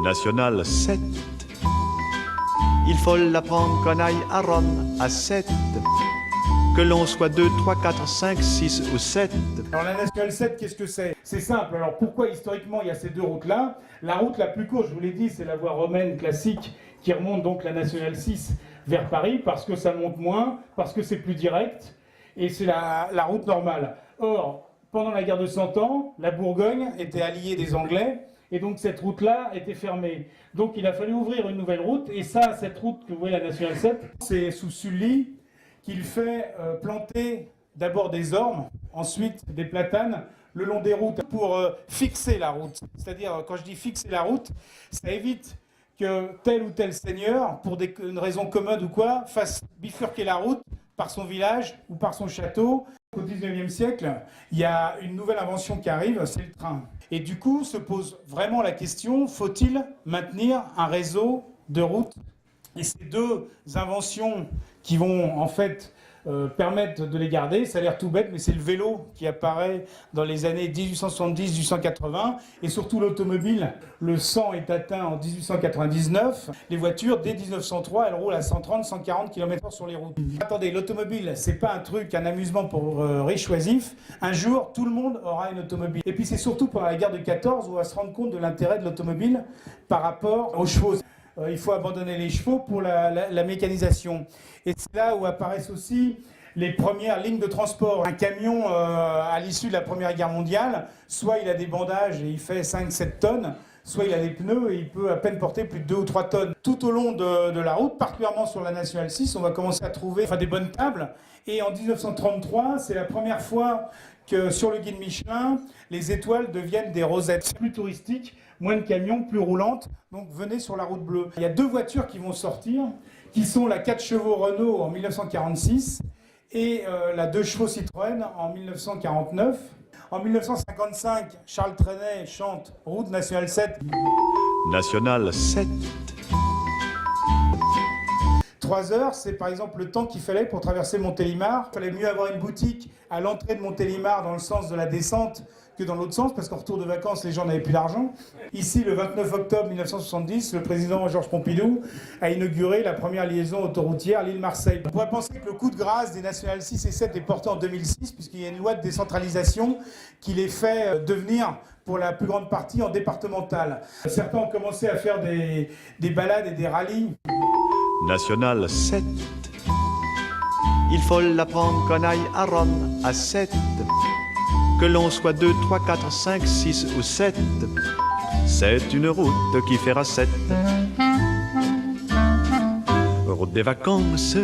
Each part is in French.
National 7. Il faut l'apprendre qu'on aille à Rome à 7. Que l'on soit 2, 3, 4, 5, 6 ou 7. Alors la Nationale 7, qu'est-ce que c'est? C'est simple. Alors pourquoi historiquement il y a ces deux routes-là? La route la plus courte, je vous l'ai dit, c'est la voie romaine classique qui remonte donc la Nationale 6 vers Paris parce que ça monte moins, parce que c'est plus direct et c'est la route normale. Or, pendant la guerre de 100 ans, la Bourgogne était alliée des Anglais et donc cette route-là était fermée. Donc il a fallu ouvrir une nouvelle route et ça, cette route que vous voyez, la Nationale 7, c'est sous Sully qu'il fait planter d'abord des ormes, ensuite des platanes, le long des routes pour fixer la route. C'est-à-dire, quand je dis fixer la route, ça évite que tel ou tel seigneur, pour une raison commode ou quoi, fasse bifurquer la route par son village ou par son château. Au 19e siècle, il y a une nouvelle invention qui arrive, c'est le train. Et du coup, se pose vraiment la question, faut-il maintenir un réseau de routes? Et ces deux inventions qui vont en fait permettre de les garder, ça a l'air tout bête, mais c'est le vélo qui apparaît dans les années 1870-1880 et surtout l'automobile. Le 100 est atteint en 1899. Les voitures, dès 1903, elles roulent à 130-140 km/h sur les routes. Attendez, l'automobile, c'est pas un truc, un amusement pour riches oisifs. Un jour, tout le monde aura une automobile. Et puis c'est surtout pendant la guerre de 14 où on va se rendre compte de l'intérêt de l'automobile par rapport aux chevaux. Il faut abandonner les chevaux pour la mécanisation. Et c'est là où apparaissent aussi les premières lignes de transport. Un camion, à l'issue de la Première Guerre mondiale, soit il a des bandages et il fait 5-7 tonnes, soit il a des pneus et il peut à peine porter plus de 2 ou 3 tonnes. Tout au long de la route, particulièrement sur la Nationale 6, on va commencer à trouver des bonnes tables. Et en 1933, c'est la première fois que sur le guide Michelin, les étoiles deviennent des rosettes. Plus touristiques, moins de camions, plus roulantes, donc venez sur la route bleue. Il y a deux voitures qui vont sortir, qui sont la 4 chevaux Renault en 1946 et la 2 chevaux Citroën en 1949. En 1955, Charles Trenet chante Route Nationale 7. National 7. 3 heures, c'est par exemple le temps qu'il fallait pour traverser Montélimar. Il fallait mieux avoir une boutique à l'entrée de Montélimar dans le sens de la descente que dans l'autre sens, parce qu'en retour de vacances, les gens n'avaient plus d'argent. Ici, le 29 octobre 1970, le président Georges Pompidou a inauguré la première liaison autoroutière Lille-Marseille. On pourrait penser que le coup de grâce des Nationales 6 et 7 est porté en 2006, puisqu'il y a une loi de décentralisation qui les fait devenir, pour la plus grande partie, en départemental. Certains ont commencé à faire des balades et des rallyes. National 7. Il faut l'apprendre qu'on aille à Rome à 7. Que l'on soit 2, 3, 4, 5, 6 ou 7. C'est une route qui fera 7. Route des vacances.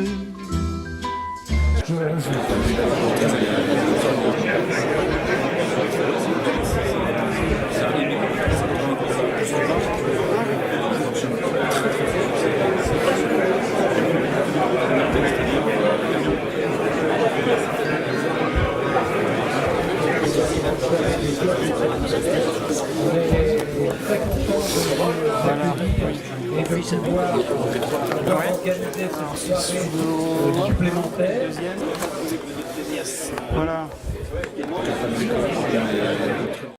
Et puis se voir organiser cette soirée supplémentaire. Voilà.